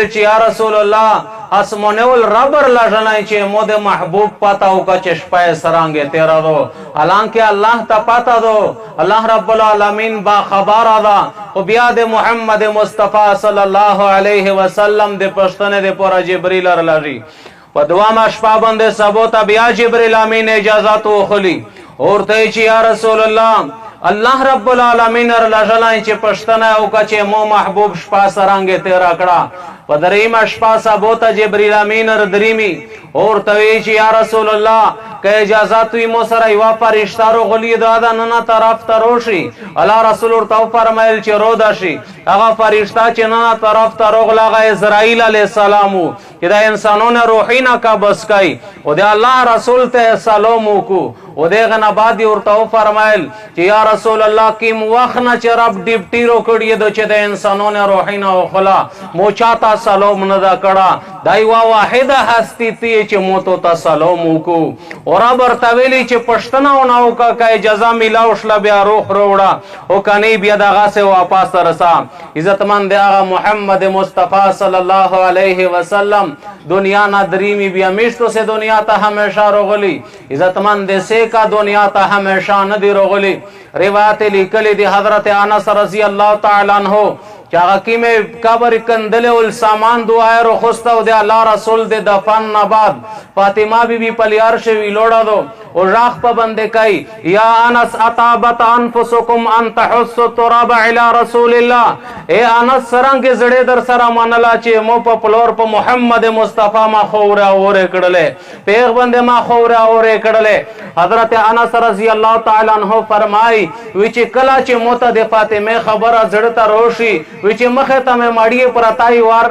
ویل چې یا رسول الله اسمونول ربر لژنای چې مو د محبوب پتا او کا چشپای سرانګه تیرا دو حالانکه الله ته پتا دو الله رب العالمین با خبر ادا او بیا د محمد مصطفی صلی الله علیه وسلم د پښتنه د پر جبرئیل لری په دوام شپه باندې سبو ته بیا جبرئیل امین اجازه تو خلی اورته چې یا رسول الله الله رب العالمین لژلای چې پښتنه او کا چې مو محبوب شپه سرانګه تیرا کړه په دریم شپه سبو ته جبرئیل امین دریمی اورته چې یا رسول الله که اجازه توی مو سره یو فرشتہ رو غلی دادا نه طرف ته روشي الله رسول ورته فرمایل چې رو داشي هغه فرشتہ چې نه طرف ته روغلاغه اسرائیل علی السلام چې دا انسانونه روحینا کا بس کای او د الله رسول ته سلام وکړو او دغه نه بعد ورته فرمایل چې یا رسول الله کیم وخت نه چې رب ډیپټی رو کړی د چې د انسانونه روحینا او خلا مو چاته سلام نه دا کړه دای وا واحده هستی تی چې مو ته سلام وکړو اور ورته ویلی چې پښتنه او نو کا اجازه میلاو شل بیا روح روړه او کني بیا دغه سه واپس رسا عزتمند هغه محمد مصطفی صلی الله علیه وسلم دنیا نہ دریمی بھی ہمیشہ سے دنیا تا ہمیشہ روغلی عزتمند سے کا دنیا تا ہمیشہ ندی روغلی روایت لکلی دی حضرت انس رضی اللہ تعالی عنہ چاگا کی میں قبر کندلے والسامان دعائے رو خستا دے اللہ رسول دے دفن نباد فاطمہ بی بی پلی عرش وی لوڑا دو اور راخ پا بندے کئی یا انس اتابت انفسکم ان تحس تراب علی رسول اللہ اے انس سرنگ زڑے در سرا منلا چے مو پا پلور پا محمد مصطفیٰ ما خورا اورے کڑلے پیغ بندے ما خورا اورے کڑلے حضرت انس رضی اللہ تعالی عنہ فرمائی ویچے کلا چے موتا دے فاطمہ خبر زڑتا روشی ویچے مخیطہ میں ماڑیے پر اتائی وار